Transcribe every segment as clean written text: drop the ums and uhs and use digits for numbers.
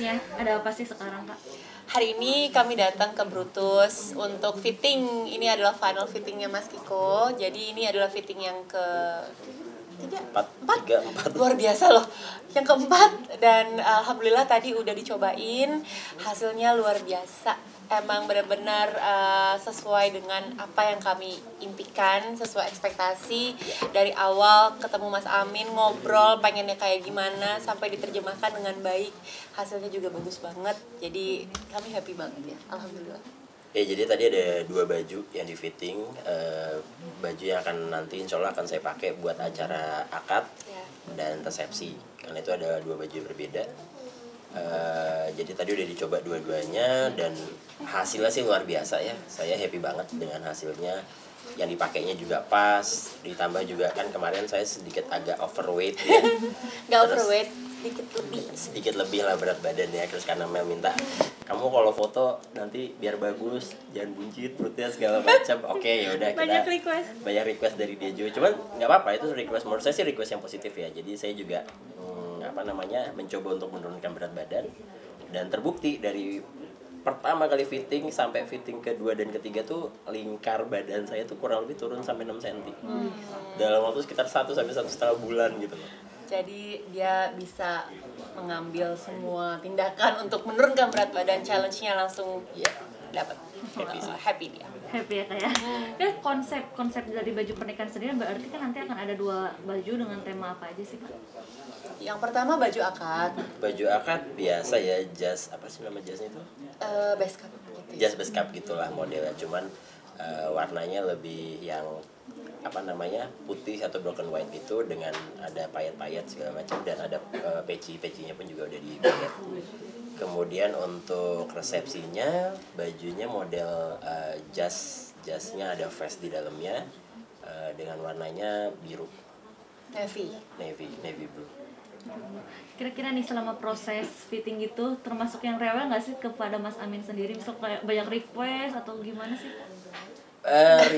challenge-nya ada apa sih sekarang, Kak? Hari ini kami datang ke Brutus untuk fitting. Ini adalah final fittingnya Mas Kiko. Jadi ini adalah fitting yang ke empat luar biasa loh, yang keempat. Dan alhamdulillah tadi udah dicobain, hasilnya luar biasa. Emang benar-benar sesuai dengan apa yang kami impikan, sesuai ekspektasi. Dari awal ketemu Mas Amin, ngobrol pengennya kayak gimana, sampai diterjemahkan dengan baik. Hasilnya juga bagus banget. Jadi kami happy banget ya, alhamdulillah. Ya, jadi tadi ada 2 baju yang di fitting. Baju yang akan nanti insya Allah akan saya pakai buat acara akad dan resepsi. Karena itu ada 2 baju yang berbeda. Jadi tadi udah dicoba dua-duanya dan hasilnya sih luar biasa ya. Saya happy banget dengan hasilnya. Yang dipakainya juga pas, ditambah juga kan kemarin saya sedikit agak overweight ya. Gak overweight, sedikit lebih lah berat badannya. Terus karena Mel minta, kamu kalau foto nanti biar bagus, jangan buncit perutnya segala macam. Oke, ya udah kita banyak request dari dia juga. Cuman nggak apa-apa, itu request, menurut saya sih request yang positif ya. Jadi saya juga mencoba untuk menurunkan berat badan, dan terbukti dari pertama kali fitting sampai fitting kedua dan ketiga tuh lingkar badan saya tuh kurang lebih turun sampai 6 cm dalam waktu sekitar 1 sampai 1,5 bulan gitu loh. Jadi dia bisa mengambil semua tindakan untuk menurunkan berat badan, challenge-nya langsung dapat. Happy dia. Happy ya kayak. Konsep dari baju pernikahan sendiri berarti kan nanti akan ada 2 baju dengan tema apa aja sih, Kak? Yang pertama baju akad. Baju akad biasa ya, jas, apa sih nama jasnya itu? Base cup gitu. Jas base cup gitulah modelnya, cuman warnanya lebih yang putih atau broken white itu dengan ada payet-payet segala macam, dan ada peci-pecinya pun juga udah dipayet. Kemudian untuk resepsinya bajunya model jasnya ada vest di dalamnya dengan warnanya biru. Navy blue. Kira-kira nih selama proses fitting gitu termasuk yang rewel nggak sih kepada Mas Amin sendiri? Misal kayak banyak request atau gimana sih?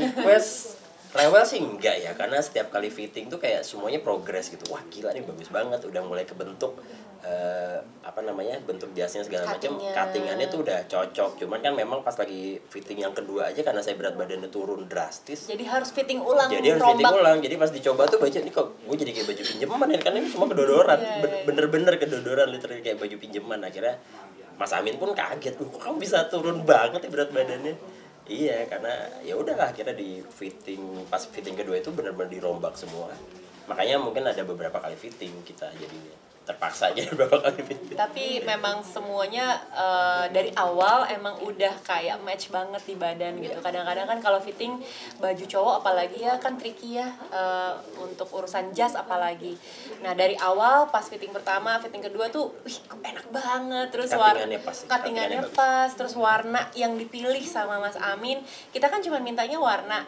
Request rewel sih enggak ya, karena setiap kali fitting tuh kayak semuanya progres gitu. Wah gila nih bagus banget, udah mulai kebentuk bentuk jasnya segala macam, cuttingannya tuh udah cocok. Cuman kan memang pas lagi fitting yang kedua aja karena saya berat badannya turun drastis. Jadi harus fitting ulang. Jadi pas dicoba tuh baju ini kok gue jadi kayak baju pinjaman ya, karena ini semua kedodoran. Bener-bener kedodoran, literally kayak baju pinjaman. Akhirnya Mas Amin pun kaget, kok kamu bisa turun banget ya berat badannya. Iya, karena ya udahlah akhirnya pas fitting kedua itu benar-benar dirombak semua. Makanya mungkin ada beberapa kali fitting kita jadinya terpaksa aja beberapa kali fitting. Tapi memang semuanya dari awal emang udah kayak match banget di badan gitu. Kadang-kadang kan kalau fitting baju cowok apalagi ya kan tricky ya, untuk urusan jas apalagi. Nah dari awal pas fitting pertama, fitting kedua tuh enak banget. Terus cuttingannya pas, terus warna yang dipilih sama Mas Amin, kita kan cuma mintanya warna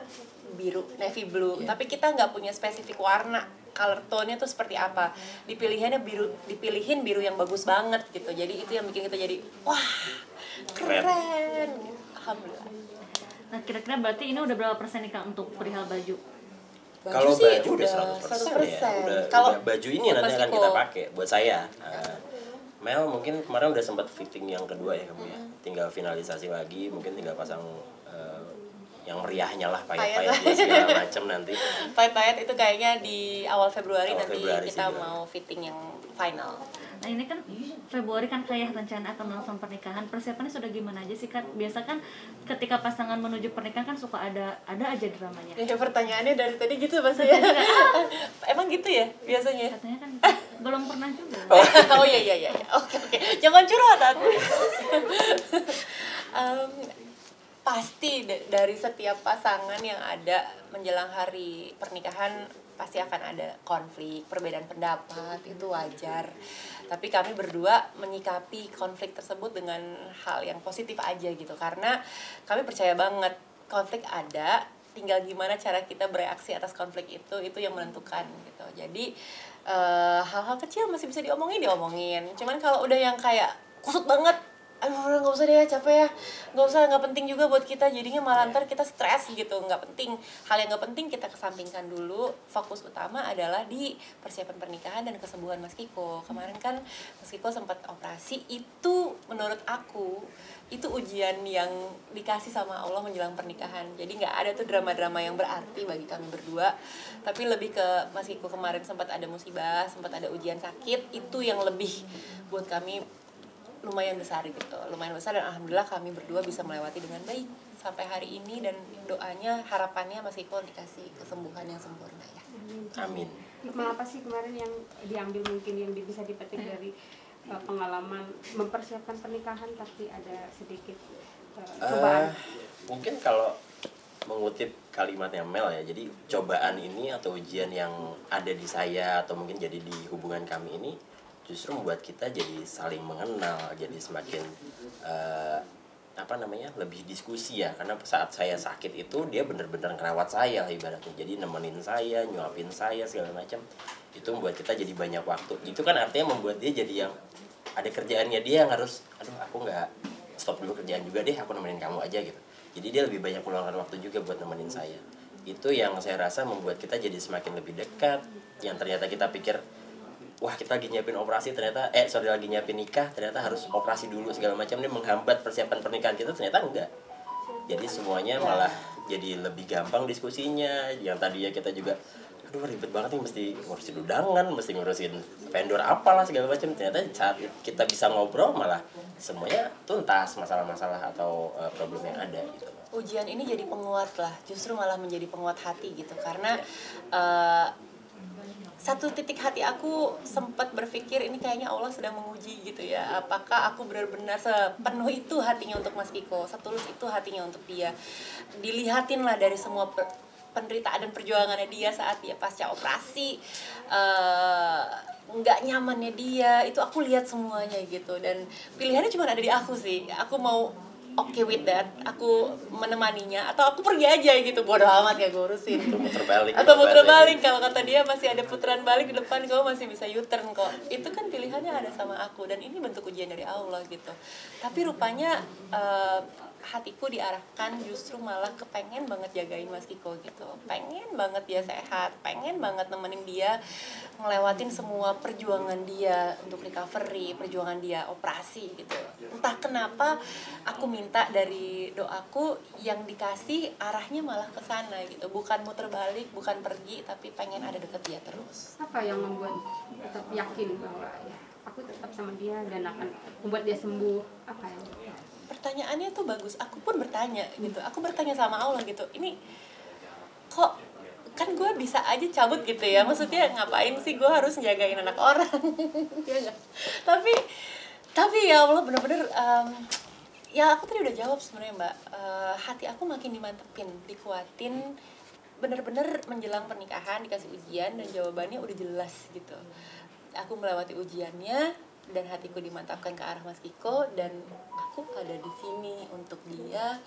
biru, navy blue, tapi kita nggak punya spesifik warna, color tone-nya tuh seperti apa. Dipilihin biru yang bagus banget gitu. Jadi itu yang bikin kita jadi wah keren. Alhamdulillah. Nah kira-kira berarti ini udah berapa persen nih Kak untuk perihal baju? Kalau baju udah 100% ya. Kalau baju ini nanti akan kita pakai buat saya. Mel mungkin kemarin udah sempat fitting yang kedua ya kamu ya. Tinggal finalisasi lagi, mungkin tinggal pasang yang meriahnya lah, payet-payet segala macam nanti. Payet-payet itu kayaknya di awal Februari kita mau fitting yang final. Nah ini kan Februari kan kayak rencana akan melangsungkan pernikahan. Persiapannya sudah gimana aja sih Kak? Biasa kan ketika pasangan menuju pernikahan kan suka ada aja dramanya. Ya pertanyaannya dari tadi gitu Mas ya. Emang gitu ya biasanya? Katanya kan belum pernah juga. Oh iya. Oke. Jangan curhat aku. Pasti dari setiap pasangan yang ada menjelang hari pernikahan pasti akan ada konflik, perbedaan pendapat, itu wajar. Tapi kami berdua menyikapi konflik tersebut dengan hal yang positif aja gitu. Karena kami percaya banget konflik ada, tinggal gimana cara kita bereaksi atas konflik itu yang menentukan gitu. Jadi hal-hal kecil masih bisa diomongin. Cuman kalau udah yang kayak kusut banget, aduh nggak usah deh capek ya, nggak penting juga buat kita, jadinya malah ntar kita stres gitu, nggak penting. Hal yang nggak penting kita kesampingkan dulu, fokus utama adalah di persiapan pernikahan dan kesembuhan Mas Kiko. Kemarin kan Mas Kiko sempat operasi, itu menurut aku itu ujian yang dikasih sama Allah menjelang pernikahan. Jadi nggak ada tuh drama-drama yang berarti bagi kami berdua, tapi lebih ke Mas Kiko kemarin sempat ada musibah, sempat ada ujian sakit, itu yang lebih buat kami lumayan besar gitu, lumayan besar, dan alhamdulillah kami berdua bisa melewati dengan baik sampai hari ini, dan doanya harapannya Mas Iko dikasih kesembuhan yang sempurna ya. Amin. Hikmah apa sih kemarin yang diambil mungkin yang bisa dipetik dari pengalaman mempersiapkan pernikahan tapi ada sedikit cobaan? Mungkin kalau mengutip kalimatnya Mel ya, jadi cobaan ini atau ujian yang ada di saya atau mungkin jadi di hubungan kami ini justru membuat kita jadi saling mengenal, jadi semakin lebih diskusi ya, karena saat saya sakit itu dia benar-benar ngerawat saya ibaratnya, jadi nemenin saya, nyuapin saya segala macam, itu membuat kita jadi banyak waktu. Itu kan artinya membuat dia jadi yang ada kerjaannya dia yang harus, aku nggak stop dulu kerjaan juga deh, aku nemenin kamu aja gitu. Jadi dia lebih banyak meluangkan waktu juga buat nemenin saya. Itu yang saya rasa membuat kita jadi semakin lebih dekat. Yang ternyata kita pikir, wah kita lagi nyiapin operasi, ternyata lagi nyiapin nikah, ternyata harus operasi dulu segala macam, ini menghambat persiapan pernikahan kita, ternyata enggak. Jadi semuanya malah jadi lebih gampang diskusinya. Yang tadinya kita juga aduh ribet banget nih, mesti ngurusin undangan, mesti ngurusin vendor apalah segala macam, ternyata saat kita bisa ngobrol malah semuanya tuntas masalah-masalah atau problem yang ada gitu. Ujian ini jadi penguat lah, justru malah menjadi penguat hati gitu, karena satu titik hati aku sempat berpikir ini kayaknya Allah sedang menguji gitu ya, apakah aku benar-benar sepenuh itu hatinya untuk Mas Kiko, setulus itu hatinya untuk dia. Dilihatin lah dari semua penderitaan dan perjuangannya dia saat dia pasca operasi, nggak nyamannya dia, itu aku lihat semuanya gitu, dan pilihannya cuma ada di aku sih, aku mau okay with that, aku menemaninya atau aku pergi aja gitu, bodoh amat ya gue urusin. Atau muter balik, kalau kata dia masih ada putaran balik di depan, kamu masih bisa U-turn kok. Itu kan pilihannya ada sama aku, dan ini bentuk ujian dari Allah gitu. Tapi rupanya hatiku diarahkan justru malah kepengen banget jagain Mas Kiko gitu, pengen banget dia sehat, pengen banget nemenin dia ngelewatin semua perjuangan dia untuk recovery, perjuangan dia operasi gitu. Entah kenapa aku minta dari doaku yang dikasih arahnya malah ke sana gitu, bukan muter balik, bukan pergi, tapi pengen ada deket dia terus. Apa yang membuat tetap yakin bahwa ya aku tetap sama dia dan akan membuat dia sembuh? Apa yang pertanyaannya tuh bagus, aku pun bertanya gitu, aku bertanya sama Allah gitu, ini kok kan gue bisa aja cabut gitu ya, maksudnya ngapain sih gue harus njagain anak orang ya gak? tapi ya Allah bener-bener ya aku tadi udah jawab sebenarnya Mbak, hati aku makin dimantepin, dikuatin, bener-bener menjelang pernikahan dikasih ujian dan jawabannya udah jelas gitu. Aku melewati ujiannya dan hatiku dimantapkan ke arah Mas Kiko, dan aku ada di sini untuk dia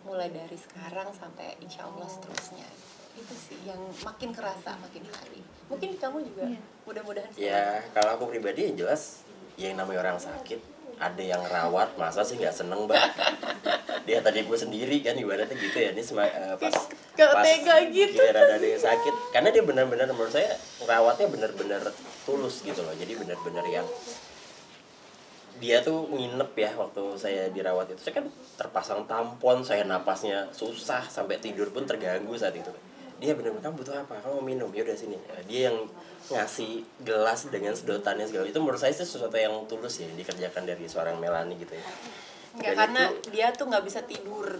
mulai dari sekarang sampai insya Allah seterusnya. Itu sih yang makin kerasa makin hari. Mungkin kamu juga mudah-mudahan. Ya kalau aku pribadi yang jelas, yang namanya orang sakit ada yang rawat, masa sih nggak seneng Mbak? Dia tadi gue sendiri kan ibaratnya gitu ya, ini pas tega gitu ada yang sakit, karena dia benar-benar menurut saya rawatnya benar-benar tulus gitu loh, jadi benar-benar yang dia tuh nginep ya waktu saya dirawat itu, saya kan terpasang tampon, saya napasnya susah, sampai tidur pun terganggu saat itu. Dia benar-benar, kamu butuh apa? Kamu mau minum? Ya udah sini. Dia yang ngasih gelas dengan sedotannya segala itu, menurut saya itu sesuatu yang tulus ya dikerjakan dari seorang Melanie gitu ya. Enggak, karena dia tuh nggak bisa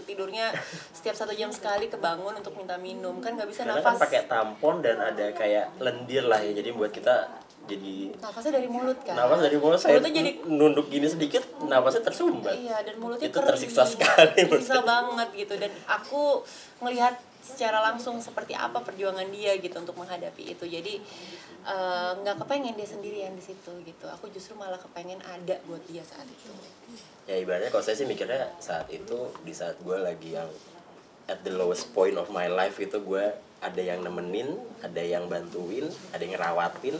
tidurnya setiap 1 jam sekali kebangun untuk minta minum, kan nggak bisa karena nafas. Kan pakai tampon dan ada kayak lendir lah ya, jadi buat kita jadi nafasnya dari mulut kan. Nafas dari mulut, saya jadi nunduk gini sedikit, nafasnya tersumbat. Iya, dan mulutnya itu tersiksa sekali. Tersiksa banget gitu, dan aku melihat secara langsung seperti apa perjuangan dia gitu untuk menghadapi itu. Jadi nggak kepengen dia sendirian di situ gitu. Aku justru malah kepengen ada buat dia saat itu. Ya ibaratnya kalau saya sih mikirnya saat itu, di saat gue lagi yang at the lowest point of my life itu, gue ada yang nemenin, ada yang bantuin, ada yang ngerawatin.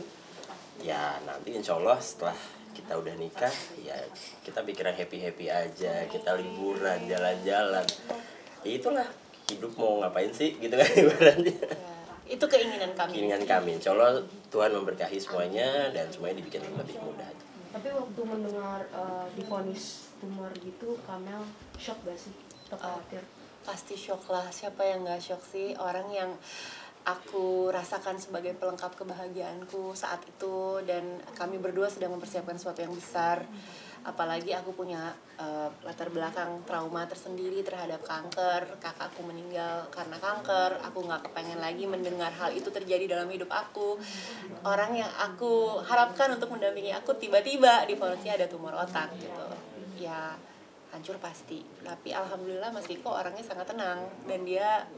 Ya nanti insya Allah setelah kita udah nikah ya kita pikiran happy aja, kita liburan, jalan-jalan. Ya itulah hidup, mau ngapain sih gitu kan ibaratnya. Itu keinginan kami. Insya Allah Tuhan memberkahi semuanya dan semuanya dibikin lebih mudah. Tapi waktu mendengar divonis tumor gitu, Kamel shock gak sih? Atau khawatir? Pasti shock lah, siapa yang gak shock sih? Orang yang aku rasakan sebagai pelengkap kebahagiaanku saat itu, dan kami berdua sedang mempersiapkan sesuatu yang besar. Apalagi aku punya latar belakang trauma tersendiri terhadap kanker. Kakakku meninggal karena kanker. Aku gak kepengen lagi mendengar hal itu terjadi dalam hidup aku. Orang yang aku harapkan untuk mendampingi aku tiba-tiba divonisnya ada tumor otak gitu. Ya hancur pasti. Tapi alhamdulillah Mas Kiko orangnya sangat tenang, dan dia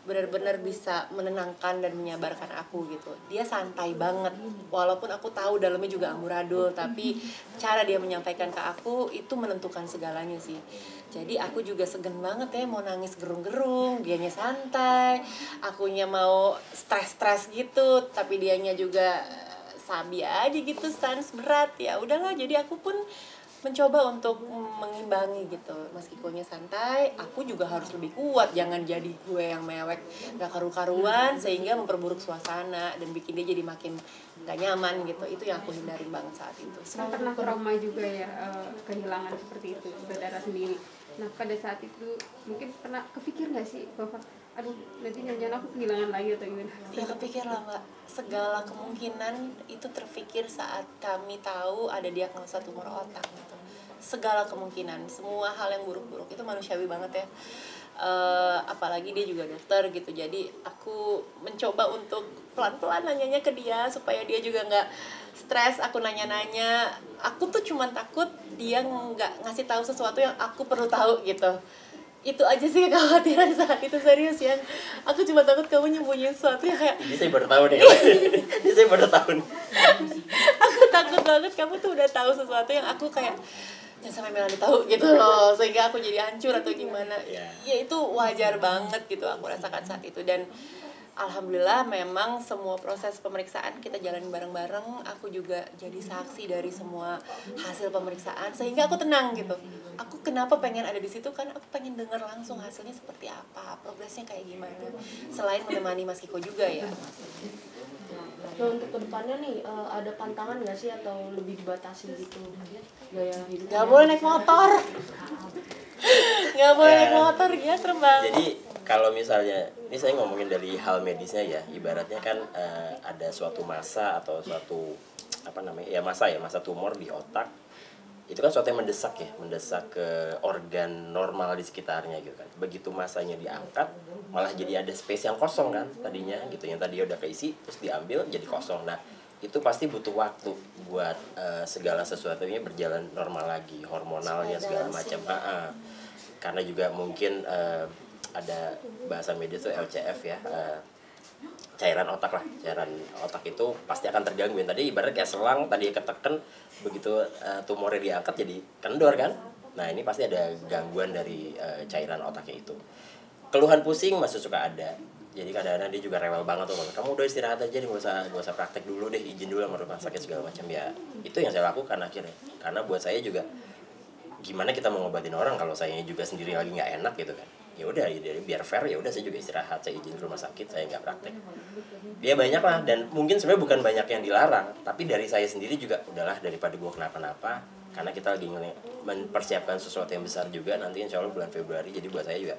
benar-benar bisa menenangkan dan menyabarkan aku gitu. Dia santai banget, walaupun aku tahu dalamnya juga amburadul, tapi cara dia menyampaikan ke aku itu menentukan segalanya sih. Jadi aku juga segen banget ya mau nangis gerung-gerung, dianya santai, akunya mau stres-stres gitu, tapi dianya juga sabi aja gitu, sans berat. Ya udahlah, jadi aku pun mencoba untuk mengimbangi gitu. Mas Kikonya santai, aku juga harus lebih kuat, jangan jadi gue yang mewek gak karu-karuan sehingga memperburuk suasana dan bikin dia jadi makin gak nyaman gitu. Itu yang aku hindarin banget saat itu. Pernah trauma juga ya, kehilangan seperti itu, saudara sendiri. Nah pada saat itu mungkin pernah kepikir gak sih bahwa aduh nanti jangan aku kehilangan lagi atau gimana? Ya kepikir lah Mbak, segala kemungkinan itu terpikir saat kami tahu ada diagnosa tumor otak gitu. Segala kemungkinan, semua hal yang buruk-buruk itu manusiawi banget ya. Apalagi dia juga dokter gitu, jadi aku mencoba untuk pelan-pelan nanyanya ke dia supaya dia juga nggak stres. Aku nanya-nanya, aku tuh cuma takut dia nggak ngasih tahu sesuatu yang aku perlu tahu gitu. Itu aja sih kekhawatiran saat itu, serius ya. Aku cuma takut kamu nyembunyiin sesuatu yang kayak Ini saya baru tahu nih. Ini saya baru tahu nih. aku takut banget kamu tuh udah tahu sesuatu yang aku kayak jangan sampai Melani tahu gitu loh, sehingga aku jadi hancur atau gimana. Ya itu wajar banget gitu aku rasakan saat itu. Dan alhamdulillah memang semua proses pemeriksaan kita jalan bareng-bareng. Aku juga jadi saksi dari semua hasil pemeriksaan, sehingga aku tenang gitu. Aku kenapa pengen ada di situ, kan aku pengen dengar langsung hasilnya seperti apa, progresnya kayak gimana, selain menemani Mas Kiko juga ya. Nah untuk kedepannya nih, ada pantangan nggak sih atau lebih dibatasi gitu gaya hidup? Gak boleh naik motor. Gak boleh naik motor, ya serem banget. Jadi kalau misalnya, ini saya ngomongin dari hal medisnya ya, ibaratnya kan ada suatu masa atau suatu masa tumor di otak. Itu kan suatu yang mendesak ke organ normal di sekitarnya gitu kan. Begitu masanya diangkat, malah jadi ada space yang kosong kan tadinya gitu, yang tadi udah keisi terus diambil jadi kosong. Nah itu pasti butuh waktu buat segala sesuatunya berjalan normal lagi, hormonalnya segala macam. Karena juga mungkin ada bahasa medis tuh LCF ya, cairan otak lah. Cairan otak itu pasti akan terganggu. Yang tadi ibarat kayak selang tadi ketekan, begitu tumornya diangkat jadi kendor kan. Nah ini pasti ada gangguan dari cairan otaknya itu. Keluhan pusing masih suka ada. Jadi kadang-kadang dia juga rewel banget tuh, kamu udah istirahat aja deh, gak usah praktek dulu deh, izin dulu sama rumah sakit segala macam. Ya itu yang saya lakukan akhirnya. Karena buat saya juga gimana kita mengobatin orang kalau saya juga sendiri lagi nggak enak gitu kan. Ya udah, biar fair, ya udah saya juga istirahat, saya izin ke rumah sakit, saya nggak praktek. Dia banyak lah, dan mungkin sebenarnya bukan banyak yang dilarang, tapi dari saya sendiri juga udahlah, daripada gue kenapa-napa, karena kita lagi mempersiapkan sesuatu yang besar juga nanti insya Allah bulan Februari. Jadi buat saya juga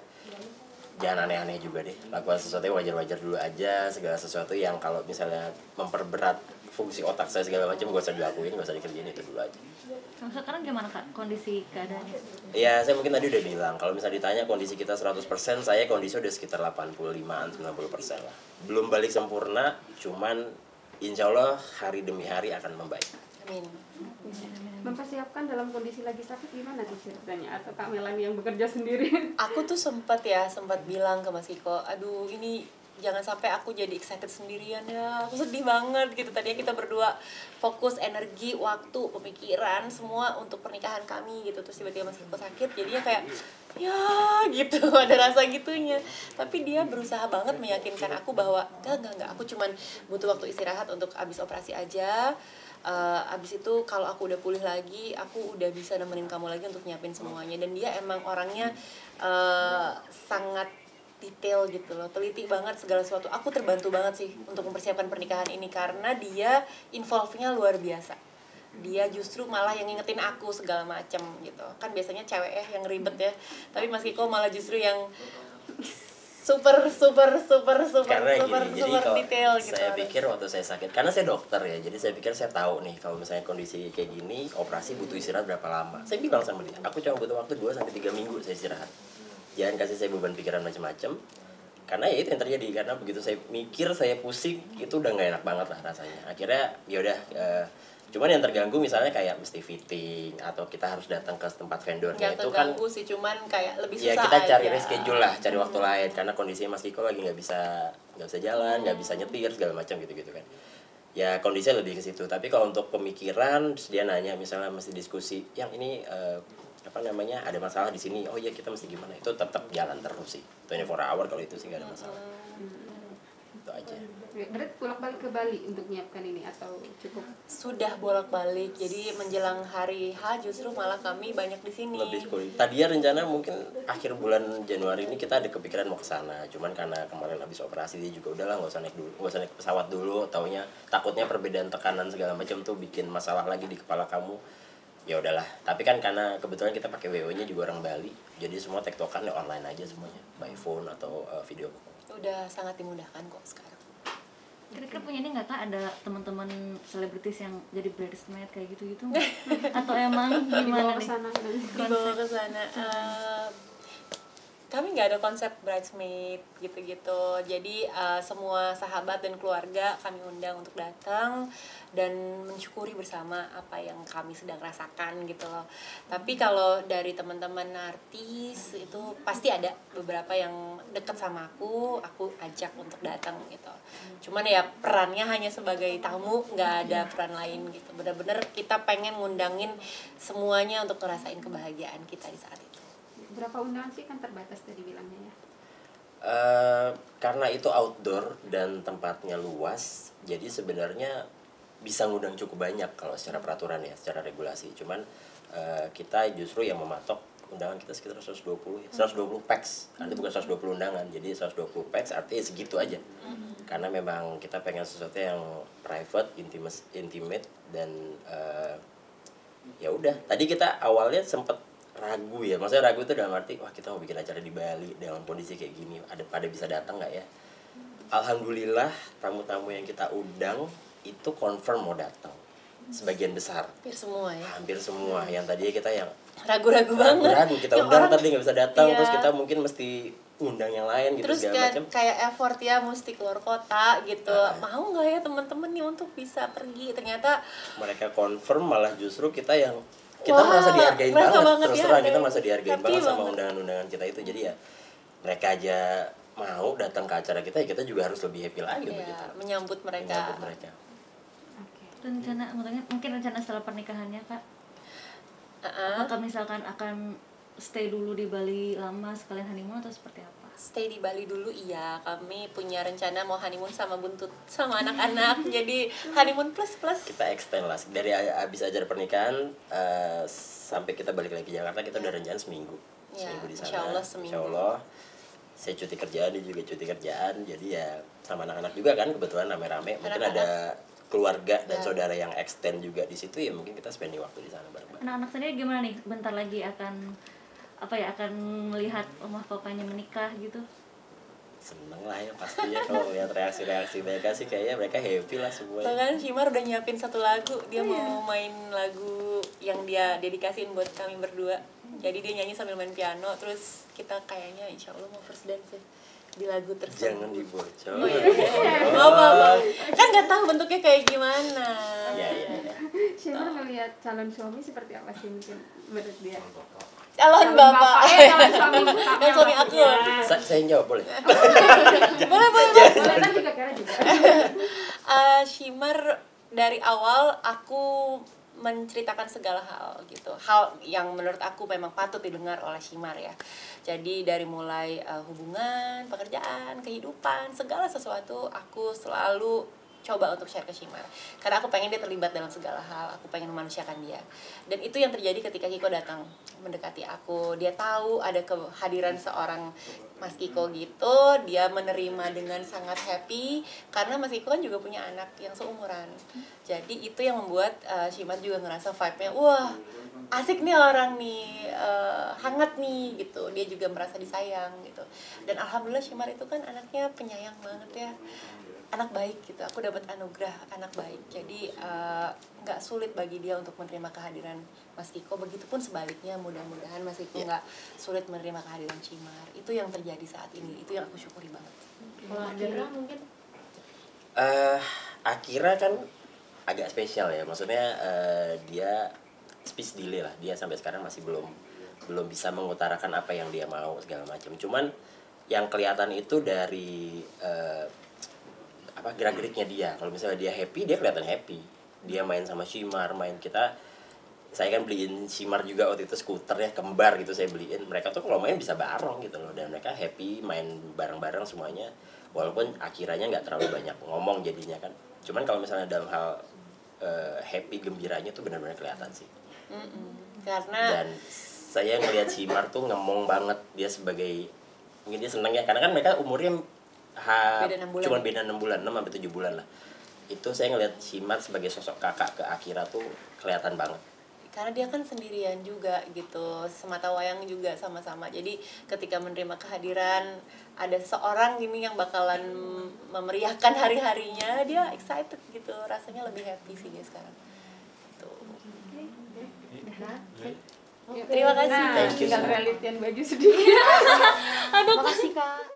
jangan aneh-aneh juga deh, lakukan sesuatu yang wajar-wajar dulu aja. Segala sesuatu yang kalau misalnya memperberat fungsi otak saya segala macam gak usah dilakuin, gak usah dikerjain, itu dulu aja. Sekarang gimana Kak kondisi keadaannya? Ya saya mungkin tadi udah bilang, kalau misalnya ditanya kondisi kita 100%, saya kondisi udah sekitar 85-an, 90% lah. Belum balik sempurna, cuman insya Allah hari demi hari akan membaik. Amin. Mempersiapkan dalam kondisi lagi sakit gimana tuh ceritanya? Atau Kak Melani yang bekerja sendiri? Aku tuh sempat bilang ke Mas Kiko, aduh ini jangan sampai aku jadi excited sendirian ya, aku sedih banget gitu. Tadinya kita berdua fokus energi, waktu, pemikiran semua untuk pernikahan kami gitu, terus tiba-tiba Mas Kiko sakit, jadinya kayak ya gitu, ada rasa gitunya. Tapi dia berusaha banget meyakinkan aku bahwa enggak, aku cuman butuh waktu istirahat untuk abis operasi aja. abis itu kalau aku udah pulih lagi aku udah bisa nemenin kamu lagi untuk nyiapin semuanya. Dan dia emang orangnya sangat detail gitu loh, teliti banget segala sesuatu. Aku terbantu banget sih untuk mempersiapkan pernikahan ini karena dia involve-nya luar biasa. Dia justru malah yang ngingetin aku segala macem gitu. Kan biasanya cewek yang ribet ya, tapi Mas Kiko malah justru yang super karena gini, jadi kalau detail gitu. Saya pikir waktu saya sakit, karena saya dokter ya, jadi saya pikir saya tahu nih kalau misalnya kondisi kayak gini, operasi butuh istirahat berapa lama. Saya bilang sama dia, aku cuma butuh waktu 2-3 minggu saya istirahat. Jangan kasih saya beban pikiran macam-macam. Karena ya itu yang terjadi, karena begitu saya mikir, saya pusing, itu udah nggak enak banget lah rasanya. Akhirnya ya udah, cuman yang terganggu misalnya kayak mesti fitting atau kita harus datang ke tempat vendornya, itu kan sih, cuman kayak lebih susah ya kita cari aja. reschedule lah, cari waktu lain karena kondisinya Mas Kiko lagi nggak bisa jalan, nggak bisa nyetir segala macam gitu kan. Ya kondisinya lebih ke situ. Tapi kalau untuk pemikiran, terus dia nanya misalnya mesti diskusi, yang ini ada masalah di sini, oh iya kita mesti gimana, itu tetap jalan terus sih 24 hour. Kalau itu sih nggak ada masalah. Itu aja. Berarti bolak-balik ke Bali untuk menyiapkan ini atau cukup? Sudah bolak-balik, jadi menjelang hari H justru malah kami banyak di sini. Lebih cool. Tadinya rencana mungkin akhir bulan Januari ini kita ada kepikiran mau ke sana, cuman karena kemarin habis operasi dia juga udahlah nggak usah naik pesawat dulu, taunya takutnya perbedaan tekanan segala macam tuh bikin masalah lagi di kepala kamu. Ya udahlah, tapi kan karena kebetulan kita pakai WO-nya juga orang Bali, jadi semua tektokan ya online aja semuanya, by phone atau video call. Udah sangat dimudahkan kok sekarang. Kira-kira punya ini nggak Kak, ada teman-teman selebritis yang jadi bridesmaid kayak gitu-gitu atau emang gimana nih? Dibawa ke sana. Kami nggak ada konsep bridesmaid gitu-gitu. Jadi semua sahabat dan keluarga kami undang untuk datang dan mensyukuri bersama apa yang kami sedang rasakan gitu loh. Tapi kalau dari teman-teman artis itu pasti ada beberapa yang dekat sama aku ajak untuk datang gitu. Cuman ya perannya hanya sebagai tamu, nggak ada peran lain gitu. Benar-benar kita pengen ngundangin semuanya untuk ngerasain kebahagiaan kita di saat itu. Berapa undangan sih, kan terbatas tadi bilangnya ya? Karena itu outdoor dan tempatnya luas, jadi sebenarnya bisa ngundang cukup banyak kalau secara peraturan ya, secara regulasi. Cuman kita justru yang mematok undangan kita sekitar 120 ya, 120 pax. Nanti bukan 120 undangan, jadi 120 pax artinya segitu aja. Karena memang kita pengen sesuatu yang private, intimate dan ya udah. Tadi kita awalnya sempet ragu ya, maksudnya ragu itu dalam arti wah kita mau bikin acara di Bali dengan kondisi kayak gini, pada bisa datang nggak ya? Alhamdulillah tamu-tamu yang kita undang itu confirm mau datang, sebagian besar. Hampir semua. Yang tadinya kita yang ragu-ragu banget. Ragu kita undang tapi nggak bisa datang, terus kita mungkin mesti undang yang lain gitu terus segala macam. Kayak effort ya, mesti keluar kota gitu. Mau nggak ya teman-teman nih untuk bisa pergi? Ternyata mereka confirm, malah justru kita yang kita merasa dihargain banget, terus terang kita merasa dihargain banget sama undangan-undangan kita itu. Jadi ya mereka aja mau datang ke acara kita, ya kita juga harus lebih happy lagi begitu. Menyambut mereka. Rencana, mungkin rencana setelah pernikahannya Kak, apakah misalkan akan stay dulu di Bali lama sekalian honeymoon atau seperti apa? Stay di Bali dulu, iya. Kami punya rencana mau honeymoon sama buntut, sama anak-anak. Jadi honeymoon plus. Kita extend lah, dari abis acara pernikahan sampai kita balik lagi ke Jakarta, kita udah rencana seminggu di sana. Insya Allah seminggu. Insya Allah. Saya cuti kerjaan, dia juga cuti kerjaan. Jadi ya sama anak-anak juga kan, kebetulan rame-rame. Mungkin ada keluarga dan saudara yang extend juga di situ, ya mungkin kita spending waktu di sana bareng-bareng. Anak-anak sendiri gimana nih? Bentar lagi akan melihat rumah papanya menikah gitu? Seneng lah ya pastinya kalau lihat reaksi mereka sih, kayaknya mereka happy lah semuanya. Bahkan Shimar udah nyiapin satu lagu, dia mau main lagu yang dia dedikasiin buat kami berdua. Jadi dia nyanyi sambil main piano, terus kita kayaknya insya Allah mau first dance di lagu tersebut. Jangan dibocor. Maaf. Kan nggak tahu bentuknya kayak gimana. Iya. Shimar melihat calon suami seperti apa sih mungkin menurut dia? Calon bapak. Calon suami aku. Saya jawab boleh? Boleh. Kan juga Kara juga. Shimar dari awal aku menceritakan segala hal gitu, hal yang menurut aku memang patut didengar oleh Shimar ya. Jadi dari mulai hubungan, pekerjaan, kehidupan, segala sesuatu aku selalu coba untuk share ke Shimar karena aku pengen dia terlibat dalam segala hal, aku pengen memanusiakan dia. Dan itu yang terjadi ketika Kiko datang mendekati aku. Dia tahu ada kehadiran seorang Mas Kiko gitu, dia menerima dengan sangat happy karena Mas Kiko kan juga punya anak yang seumuran. Jadi itu yang membuat Shimar juga ngerasa vibe-nya wah asik nih orang nih, hangat nih gitu. Dia juga merasa disayang gitu. Dan alhamdulillah Shimar itu kan anaknya penyayang banget ya, anak baik gitu. Aku dapat anugerah anak baik, jadi nggak sulit bagi dia untuk menerima kehadiran Mas Kiko. Begitupun sebaliknya, mudah-mudahan Mas Kiko nggak sulit menerima kehadiran Shimar. Itu yang terjadi saat ini, itu yang aku syukuri banget. Kalau Akira mungkin Akira kan agak spesial ya, maksudnya dia speech delay lah, dia sampai sekarang masih belum bisa mengutarakan apa yang dia mau segala macam. Cuman yang kelihatan itu dari gerak-geriknya dia. Kalau misalnya dia happy, dia kelihatan happy. Dia main sama Shimar, saya kan beliin Shimar juga waktu itu skuter ya, kembar gitu saya beliin. Mereka tuh kalau main bisa bareng gitu loh, dan mereka happy main bareng-bareng semuanya. Walaupun akhirnya nggak terlalu banyak ngomong jadinya kan. Cuman kalau misalnya dalam hal happy gembiranya tuh benar-benar kelihatan sih. Karena dan saya ngelihat Shimar tuh ngemong banget, dia sebagai mungkin dia seneng ya, karena kan mereka umurnya cuma beda 6 bulan, 6 sampai 7 bulan lah. Itu saya ngelihat Shimar sebagai sosok kakak ke Akira tuh kelihatan banget. Karena dia kan sendirian juga gitu, semata wayang juga sama-sama. Jadi ketika menerima kehadiran ada seseorang gini yang bakalan memeriahkan hari-harinya, dia excited gitu, rasanya lebih happy sih dia sekarang. Tuh. Ya, Terima kasih. nah, Thank you tinggal semua. relitian baju sedikit. makasih Kak.